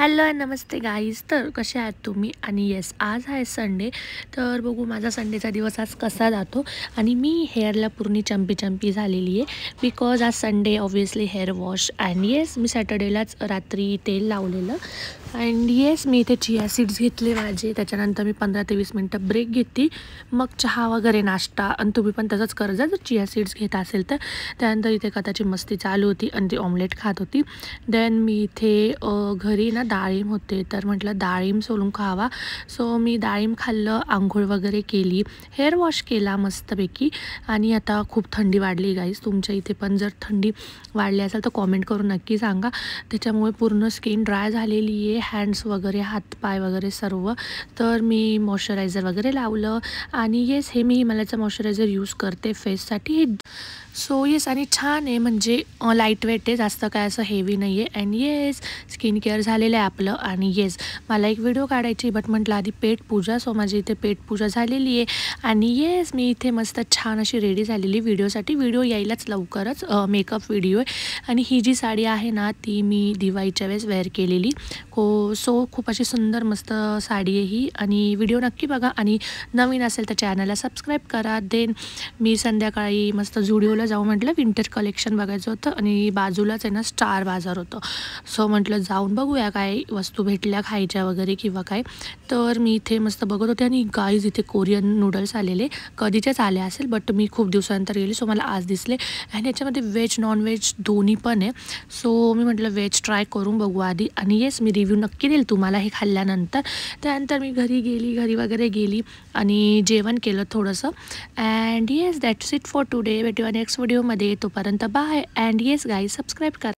Hello नमस्ते guys. तर कसे आहात तुम्ही? आणि येस, आज आहे संडे. तर बघू माझा संडेचा दिवस आज कसा जातो. आणि मी हेअरला पूर्ण चंपी झालेली आहे बिकॉज आज Sunday obviously hair wash. And yes, मी सॅटर्डेलाच रात्री तेल लावलेलं. अँड येस, मी इथे चिया सीड्स घेतले माझे. त्याच्यानंतर मी 15 ते 20 मिनटं ब्रेक घेतली, मग चहा वगैरे नाश्ता. आणि तुम्ही पण तसंच करत जा जर चिया सीड्स घेत असेल तर. त्यानंतर इथे कथाची मस्ती चालू होती आणि ती ऑमलेट खात होती. देन मी इथे घरी ना डाळिंब होते, तर म्हटलं डाळिंब सोलून खावा. सो मी डाळिंब खाल्लं, आंघोळ वगैरे केली, हेअर वॉश केला मस्तपैकी. आणि आता खूप थंडी वाढली गाईज. तुमच्या इथे पण जर थंडी वाढली असेल तर कॉमेंट करून नक्की सांगा. त्याच्यामुळे पूर्ण स्किन ड्राय झालेली आहे, हँड्स वगैरे, हातपाय वगैरे सर्व. तर मी मॉइश्चरायझर वगैरे लावलं. आणि येस, हे मी हिमालयाचं मॉइश्चरायझर यूज करते फेससाठी. सो येस, आणि छान आहे, म्हणजे लाईट वेट आहे, जास्त काय असं हेवी नाही आहे. अँड येस, स्किन केअर झालेलं आहे आपलं. आणि येस, मला एक व्हिडिओ काढायची बट म्हटलं आधी पेट पूजा. सो माझी इथे पेट पूजा झालेली आहे. आणि येस, मी इथे मस्त छान अशी रेडी झालेली व्हिडिओसाठी. व्हिडिओ यायलाच लवकरच, मेकअप व्हिडिओ आहे. आणि ही जी साडी आहे ना, ती मी दिवाळीच्या वेळेस वेअर केलेली. सो खूप अशी सुंदर मस्त साडी आहे ही. आणि व्हिडिओ नक्की बघा. आणि नवीन असेल तर चॅनलला सबस्क्राईब करा. देन मी संध्याकाळी मस्त झुडिओला जाऊ म्हटलं, विंटर कलेक्शन बघायचं होतं. आणि बाजूलाच आहे ना स्टार बाजार होतं. सो म्हटलं जाऊन बघूया काय वस्तू भेटल्या खायच्या वगैरे किंवा काय. तर मी इथे मस्त बघत होते. आणि गाईज, इथे कोरियन नूडल्स आलेले, कधीचेच आले असेल बट मी खूप दिवसानंतर गेले, सो मला आज दिसले. आणि याच्यामध्ये व्हेज नॉन व्हेज दोन्ही पण आहे. सो मी म्हटलं व्हेज ट्राय करून बघू आधी. आणि येस, मी रिव्ह्यू नक्की देईल तुम्हाला हे खाल्ल्यानंतर. त्यानंतर मी घरी वगैरे गेली आणि जेवण केलं थोडंसं. And yes, that's it for today. भेटूया नेक्स्ट व्हिडिओमध्ये. तोपर्यंत bye. And yes guys, subscribe करा.